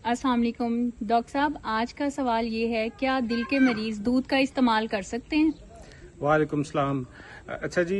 अस्सलाम वालेकुम डॉक्टर साहब, आज का सवाल ये है, क्या दिल के मरीज दूध का इस्तेमाल कर सकते हैं? वालेकुम सलाम। अच्छा जी,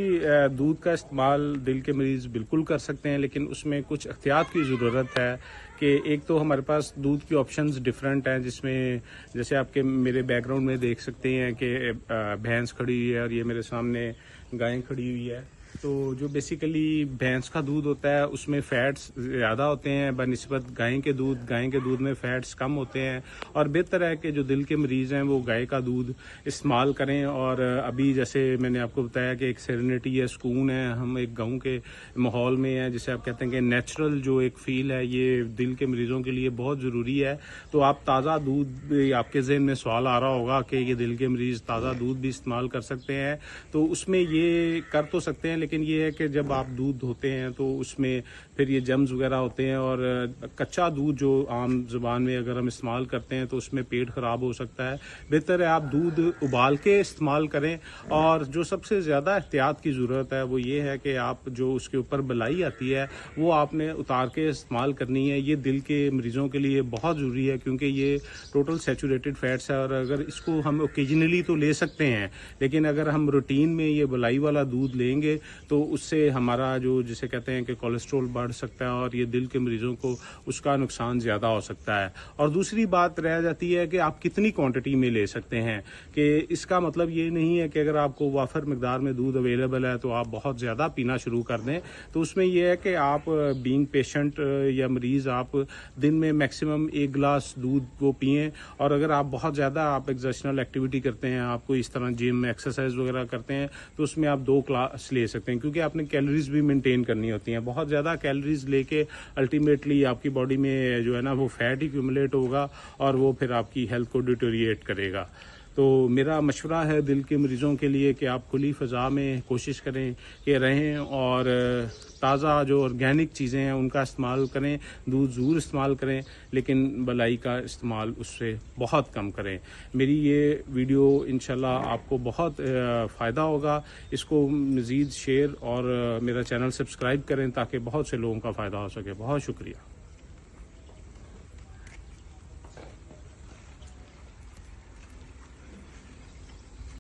दूध का इस्तेमाल दिल के मरीज़ बिल्कुल कर सकते हैं, लेकिन उसमें कुछ एहतियात की ज़रूरत है कि एक तो हमारे पास दूध की ऑप्शंस डिफरेंट हैं, जिसमें जैसे आपके मेरे बैकग्राउंड में देख सकते हैं कि भैंस खड़ी हुई है और ये मेरे सामने गाय खड़ी हुई है। तो जो बेसिकली भैंस का दूध होता है उसमें फ़ैट्स ज़्यादा होते हैं बनिस्बत गाय के दूध में फ़ैट्स कम होते हैं, और बेहतर है कि जो दिल के मरीज़ हैं वो गाय का दूध इस्तेमाल करें। और अभी जैसे मैंने आपको बताया कि एक सेरेनिटी है, सुकून है, हम एक गाँव के माहौल में हैं, जिसे आप कहते हैं कि नेचुरल जो एक फ़ील है, ये दिल के मरीज़ों के लिए बहुत ज़रूरी है। तो आप ताज़ा दूध, आपके ज़हन में सवाल आ रहा होगा कि ये दिल के मरीज़ ताज़ा दूध भी इस्तेमाल कर सकते हैं, तो उसमें ये कर तो सकते हैं, लेकिन ये है कि जब आप दूध धोते हैं तो उसमें फिर ये जम्स वगैरह होते हैं, और कच्चा दूध जो आम ज़ुबान में अगर हम इस्तेमाल करते हैं तो उसमें पेट ख़राब हो सकता है। बेहतर है आप दूध उबाल के इस्तेमाल करें। और जो सबसे ज़्यादा एहतियात की ज़रूरत है वो ये है कि आप जो उसके ऊपर बलाई आती है वो आपने उतार के इस्तेमाल करनी है। ये दिल के मरीज़ों के लिए बहुत ज़रूरी है, क्योंकि ये टोटल सैचुरेटेड फैट्स है, और अगर इसको हम ओकेजनली तो ले सकते हैं, लेकिन अगर हम रूटीन में ये बलाई वाला दूध लेंगे तो उससे हमारा जो जिसे कहते हैं कि कोलेस्ट्रॉल बढ़ सकता है, और ये दिल के मरीज़ों को उसका नुकसान ज़्यादा हो सकता है। और दूसरी बात रह जाती है कि आप कितनी क्वांटिटी में ले सकते हैं, कि इसका मतलब ये नहीं है कि अगर आपको वाफर मकदार में दूध अवेलेबल है तो आप बहुत ज़्यादा पीना शुरू कर दें। तो उसमें यह है कि आप बीइंग पेशेंट या मरीज़ आप दिन में मैक्सिमम 1 गिलास दूध वो पिएँ। और अगर आप बहुत ज़्यादा आप एक्सर्शनल एक्टिविटी करते हैं, आप कोई इस तरह जिम में एक्सरसाइज वगैरह करते हैं, तो उसमें आप 2 ग्लास ले सकते हैं, क्योंकि आपने कैलोरीज भी मेंटेन करनी होती हैं। बहुत ज़्यादा कैलोरीज लेके अल्टीमेटली आपकी बॉडी में जो है ना वो फैट एक्यूमुलेट होगा, और वो फिर आपकी हेल्थ को डिटोरिएट करेगा। तो मेरा मशवरा है दिल के मरीज़ों के लिए कि आप खुली फ़ज़ा में कोशिश करें कि रहें, और ताज़ा जो ऑर्गेनिक चीज़ें हैं उनका इस्तेमाल करें। दूध ज़रूर इस्तेमाल करें, लेकिन बलाई का इस्तेमाल उससे बहुत कम करें। मेरी ये वीडियो इंशाल्लाह आपको बहुत फ़ायदा होगा। इसको मज़ीद शेयर और मेरा चैनल सब्सक्राइब करें ताकि बहुत से लोगों का फ़ायदा हो सके। बहुत शुक्रिया।